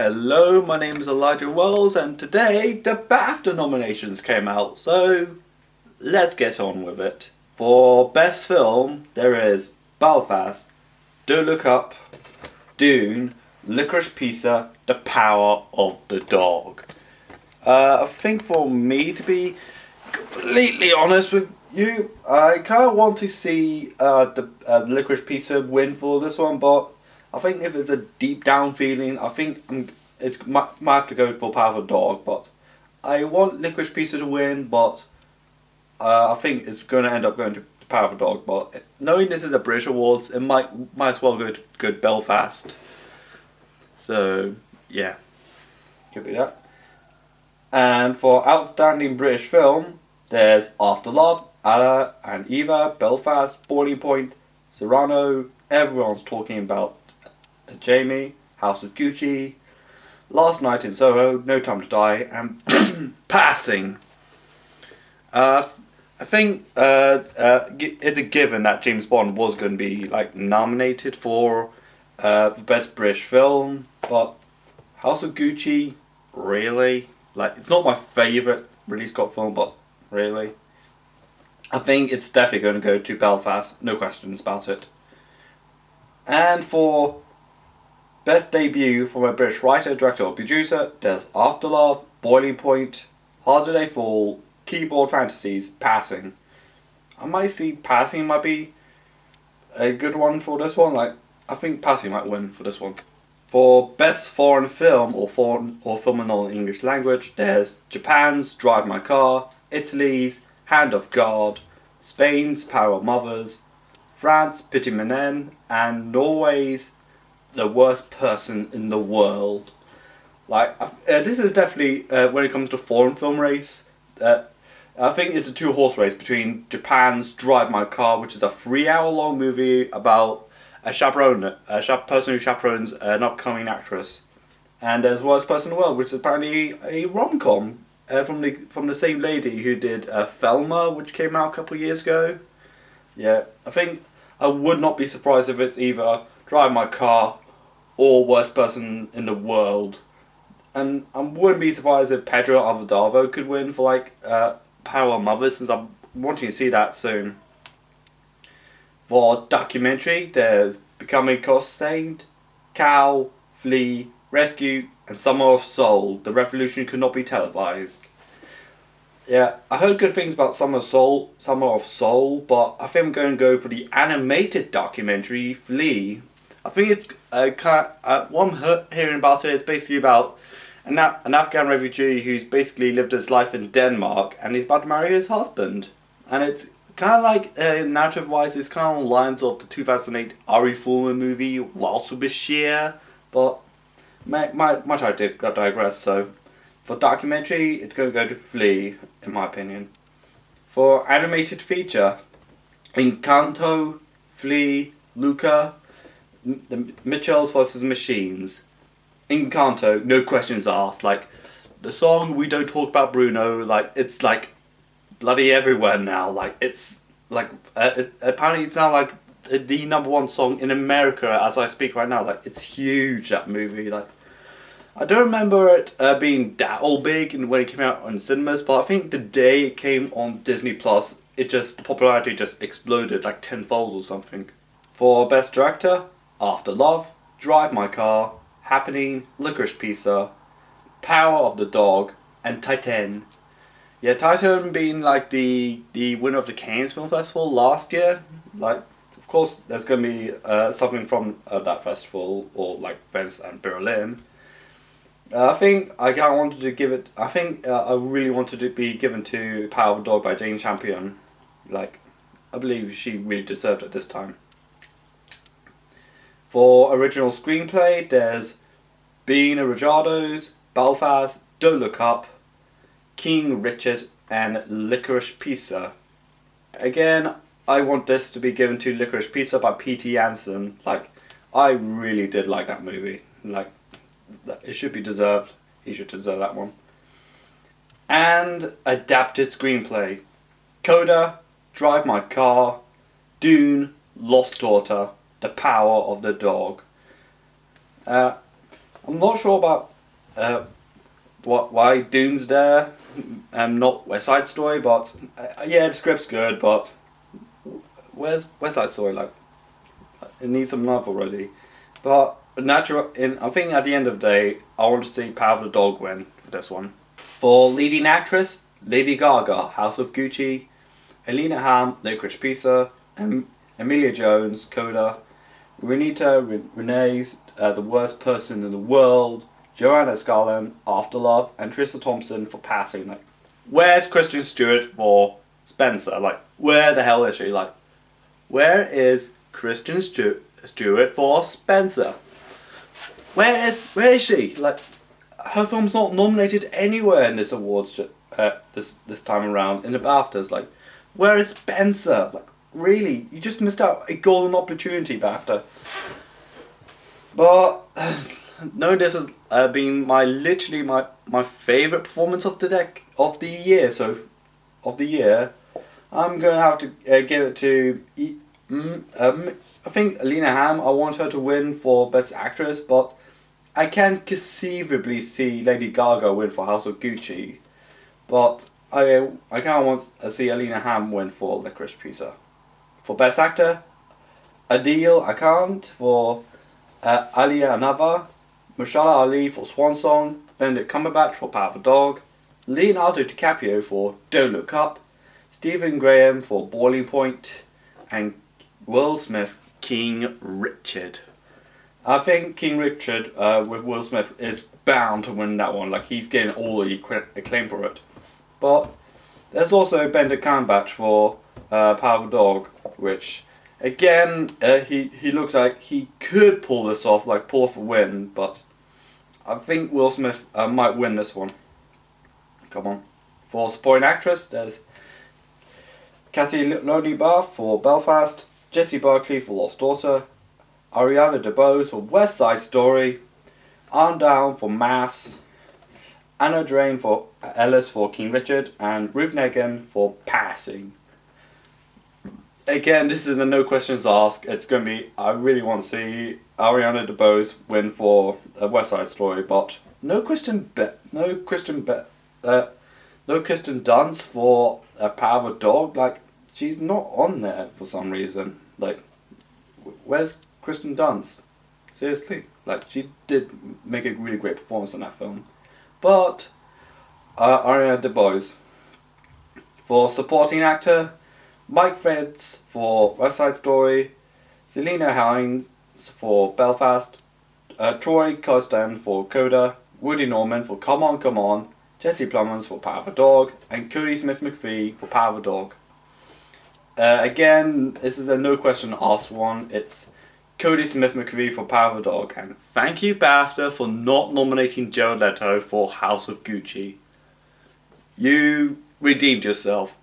Hello, my name is Elijah Wells, and today the Bafta nominations came out, so let's get on with it. For Best Film, there is Belfast, Don't Look Up, Dune, Licorice Pizza, The Power of the Dog. I think for me, to be completely honest with you, I kind of want to see the Licorice Pizza win for this one, but I think if it's a deep down feeling, I think it's might have to go for Power of the Dog. But I want Licorice Pizza to win, but I think it's going to end up going to Power of the Dog. But knowing this is a British Awards, it might as well go to Belfast. So yeah, could be that. And for Outstanding British Film, there's After Love, Alla and Eva, Belfast, Boiling Point, Serrano, everyone's talking about Jamie, House of Gucci, Last Night in Soho, No Time to Die, and Passing. I think it's a given that James Bond was going to be nominated for Best British Film, but House of Gucci, really? It's not my favourite Ridley Scott film, but really? I think it's definitely going to go to Belfast, no questions about it. And for Best Debut for a British writer, director or producer, there's Afterlove, Boiling Point, Harder Day Fall, Keyboard Fantasies, Passing. I might see Passing might be a good one for this one. I think Passing might win for this one. For Best Foreign Film or film in non-English language, there's Japan's Drive My Car, Italy's Hand of God, Spain's Power of Mothers, France Petit Manen, and Norway's The Worst Person in the World. This is definitely, when it comes to foreign film race, I think it's a two-horse race between Japan's Drive My Car, which is a 3-hour-long movie about a person who chaperones an upcoming actress, and there's Worst Person in the World, which is apparently a rom-com from the same lady who did Thelma, which came out a couple of years ago. Yeah, I think I would not be surprised if it's either Drive My Car or Worst Person in the World, and I wouldn't be surprised if Pedro Almodovar could win for Power of Mothers, since I'm wanting to see that soon. For documentary, there's Becoming Cost-Stained, Cow, Flea, Rescue, and Summer of Soul. The Revolution Could Not Be Televised. Yeah, I heard good things about Summer of Soul, but I think I'm going to go for the animated documentary Flea. I think it's what I'm hearing about it. It's basically about an Afghan refugee who's basically lived his life in Denmark, and he's about to marry his husband, and it's kind of narrative-wise, it's kind of on the lines of the 2008 Ari Fulman movie, Waltz with Bashir, but might I digress, so for documentary, it's going to go to Flea, in my opinion. For animated feature, Encanto, Flea, Luca, the Mitchells vs. Machines. Encanto, no questions asked, the song We Don't Talk About Bruno, it's bloody everywhere now. Apparently it's now the number one song in America as I speak right now. It's huge, that movie. I don't remember it being that all big when it came out on cinemas, but I think the day it came on Disney Plus, the popularity just exploded tenfold or something. For Best Director, After Love, Drive My Car, Happening, Licorice Pizza, Power of the Dog, and Titan. Yeah, Titan being the winner of the Cannes Film Festival last year. Of course, there's going to be something from that festival, or Venice and Berlin. I think I wanted to give it. I think I really wanted it to be given to Power of the Dog by Jane Campion. I believe she really deserved it this time. For original screenplay, there's Being a Rajados, Belfast, Don't Look Up, King Richard, and Licorice Pizza. Again, I want this to be given to Licorice Pizza by P.T. Anderson. I really did like that movie. It should be deserved. He should deserve that one. And adapted screenplay. Coda, Drive My Car, Dune, Lost Daughter, The Power of the Dog. I'm I'm not sure about why Dune's there, not West Side Story, but yeah, the script's good, but where's West Side Story? Like, it needs some love already. But I think at the end of the day, I want to see Power of the Dog win for this one. For leading actress, Lady Gaga, House of Gucci, Helena Hamm, Licorice Pizza, Emilia Jones, Coda, Renita Renee's The Worst Person in the World, Joanna Scarlett, After Love, and Trista Thompson for Passing. Like, where's Kristen Stewart for Spencer? Like, where the hell is she? Like, where is Kristen Stewart for Spencer? Where is she? Like, her film's not nominated anywhere in this awards this time around in the BAFTAs. Like, where is Spencer? Like, really, you just missed out a golden opportunity, BAFTA. But no, this has been literally my favorite performance of the year. So of the year, I'm gonna have to give it to. I think Alina Hamm. I want her to win for Best Actress, but I can conceivably see Lady Gaga win for House of Gucci. But I kind of want to see Alina Hamm win for Licorice Pizza. For Best Actor, Adil Akant for Alia Anava, Mashallah Ali for Swan Song, Benedict Cumberbatch for Power of the Dog, Leonardo DiCaprio for Don't Look Up, Stephen Graham for Boiling Point, and Will Smith, King Richard. I think King Richard with Will Smith is bound to win that one. Like, he's getting all the acclaim for it. But there's also Benedict Cumberbatch for Power of the Dog, which again he looks like he could pull this off, like pull off a win. But I think Will Smith might win this one. Come on. For supporting actress, there's Cassie Loney-Barr for Belfast, Jessie Buckley for Lost Daughter, Ariana DeBose for West Side Story, Anne Down for Mass, Anna Drain for Ellis for King Richard, and Ruth Negin for Passing. Again, this is a no questions asked. It's going to be. I really want to see Ariana DeBose win for West Side Story, but no Kristen Dunst for Power of a Dog. Like, she's not on there for some reason. Like, where's Kristen Dunst? Seriously, like, she did make a really great performance in that film. But Ariana DeBose for supporting actor, Mike Fitz for West Side Story, Selena Hines for Belfast, Troy Costan for Coda, Woody Norman for Come On Come On, Jesse Plemons for Power of a Dog, and Cody Smith-McPhee for Power of a Dog. Again, this is a no question asked one. It's Cody Smith-McPhee for Power of a Dog, and thank you BAFTA for not nominating Jared Leto for House of Gucci. You redeemed yourself.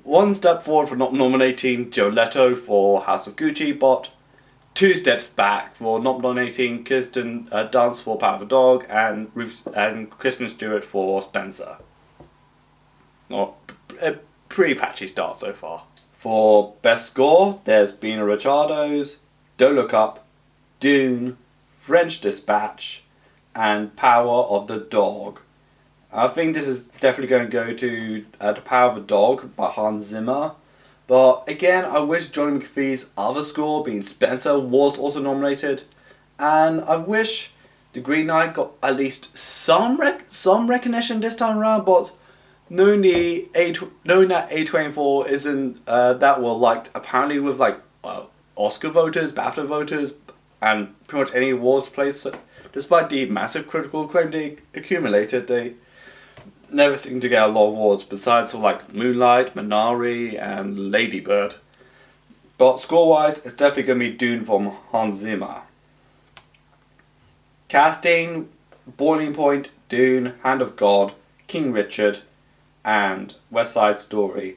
One step forward for not nominating Jared Leto for House of Gucci, but 2 steps back for not nominating Kirsten Dunst for Power of a Dog and Kristen Stewart for Spencer. Not a pretty patchy start so far. For Best Score, there's Bina Ricardo's Don't Look Up, Dune, French Dispatch, and Power of the Dog. I think this is definitely going to go to The Power of a Dog by Hans Zimmer. But again, I wish Johnny McPhee's other score, being Spencer, was also nominated. And I wish The Green Knight got at least some recognition this time around. But knowing that A24 isn't that well liked, apparently with like Oscar voters, BAFTA voters, and pretty much any awards place, despite the massive critical acclaim they accumulated, they never seem to get a lot of awards besides like Moonlight, Minari, and Lady Bird. But score-wise, it's definitely going to be Dune from Hans Zimmer. Casting, Boiling Point, Dune, Hand of God, King Richard, and West Side Story.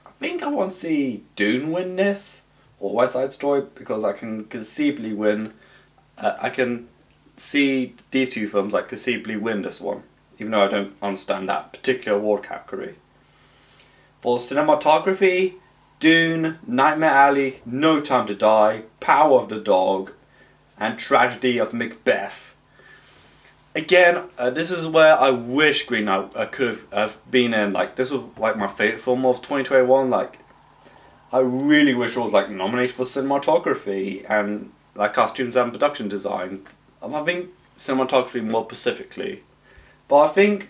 I think I want to see Dune win this, or West Side Story, because I can conceivably win. I can see these two films like conceivably win this one, even though I don't understand that particular award category. For cinematography, Dune, Nightmare Alley, No Time to Die, Power of the Dog, and Tragedy of Macbeth. Again, this is where I wish Green Knight could have been in. Like, this was like my favorite film of 2021. Like, I really wish it was like nominated for cinematography and like costumes and production design. I'm having cinematography more specifically, but I think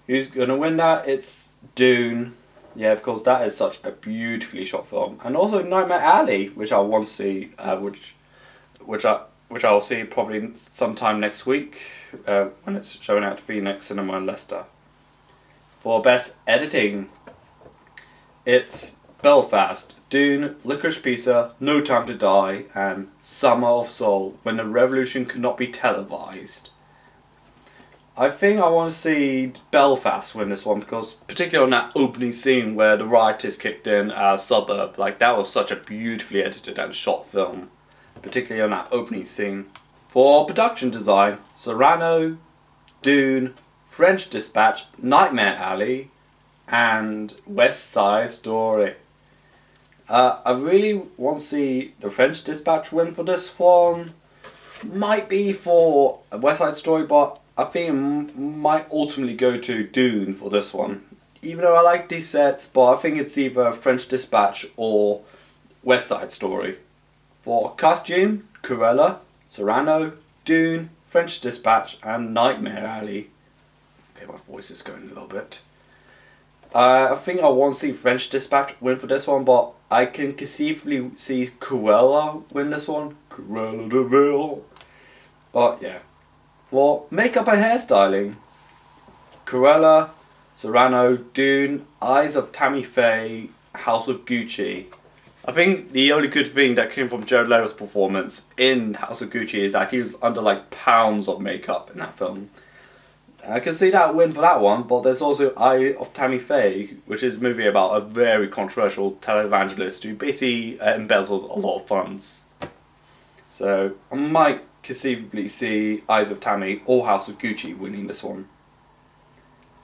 who's gonna win that? It's Dune. Yeah, because that is such a beautifully shot film, and also Nightmare Alley, which I want to see, which I which I'll see probably sometime next week when it's showing at Phoenix Cinema in Leicester. For best editing, it's Belfast, Dune, Licorice Pizza, No Time to Die, and Summer of Soul, When the Revolution Could Not Be Televised. I think I want to see Belfast win this one because, particularly on that opening scene where the rioters kicked in a suburb, like that was such a beautifully edited and shot film, particularly on that opening scene. For production design, Cyrano, Dune, French Dispatch, Nightmare Alley, and West Side Story. I really want to see the French Dispatch win for this one. Might be for West Side Story, but I think it might ultimately go to Dune for this one. Even though I like these sets, but I think it's either French Dispatch or West Side Story. For costume, Cruella, Cyrano, Dune, French Dispatch, and Nightmare Alley. Okay, my voice is going a little bit. I think I want to see French Dispatch win for this one, but I can conceivably see Cruella win this one. Cruella de Vil. But yeah. For makeup and hairstyling, Cruella, Cyrano, Dune, Eyes of Tammy Faye, House of Gucci. I think the only good thing that came from Jared Leto's performance in House of Gucci is that he was under like pounds of makeup in that film. I can see that win for that one, but there's also Eye of Tammy Faye, which is a movie about a very controversial televangelist who basically embezzled a lot of funds. So I might conceivably see Eyes of Tammy or House of Gucci winning this one.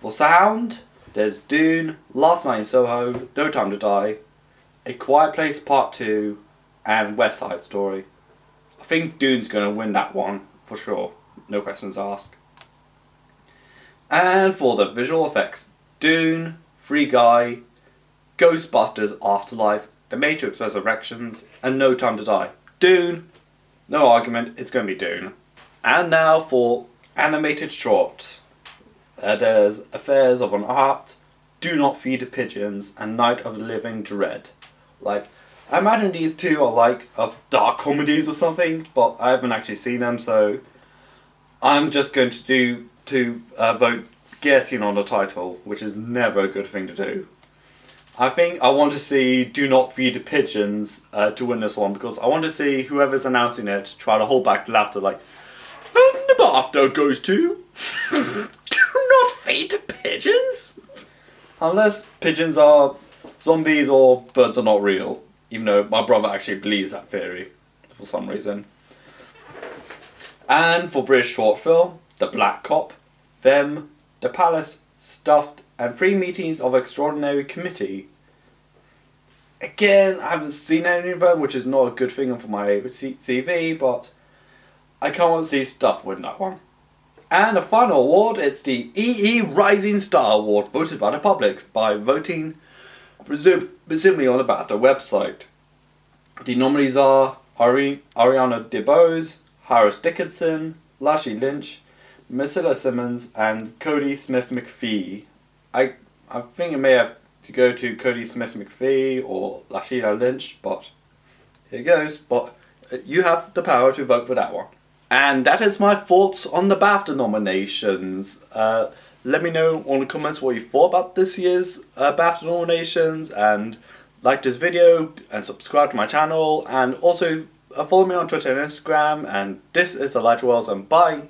For sound, there's Dune, Last Night in Soho, No Time to Die, A Quiet Place Part 2, and West Side Story. I think Dune's going to win that one, for sure. No questions asked. And for the visual effects, Dune, Free Guy, Ghostbusters Afterlife, The Matrix Resurrections, and No Time to Die. Dune! No argument, it's going to be Dune. And now for animated short. There's Affairs of an Art, Do Not Feed the Pigeons, and Night of the Living Dread. Like, I imagine these two are like dark comedies or something, but I haven't actually seen them, so I'm just going to vote guessing on the title, which is never a good thing to do. I think I want to see Do Not Feed the Pigeons to win this one, because I want to see whoever's announcing it try to hold back the laughter like, and the Bafta goes to Do Not Feed the Pigeons? Unless pigeons are zombies or birds are not real, even though my brother actually believes that theory for some reason. And for British short film, The Black Cop, Them, The Palace, Stuffed, and 3 Meetings of Extraordinary Committee. Again, I haven't seen any of them, which is not a good thing for my CV, but I can't see Stuff win that one. And the final award, it's the EE Rising Star Award, voted by the public by voting presumably on the BAFTA website. The nominees are Ariana DeBose, Harris Dickinson, Lashley Lynch, Priscilla Simmons, and Cody Smith McPhee. I think it may have to go to Cody Smith McPhee or Lashley Lynch, but here goes. But you have the power to vote for that one. And that is my thoughts on the BAFTA nominations. Let me know in the comments what you thought about this year's BAFTA nominations, and like this video and subscribe to my channel, and also follow me on Twitter and Instagram. And this is Elijah Wells, and bye.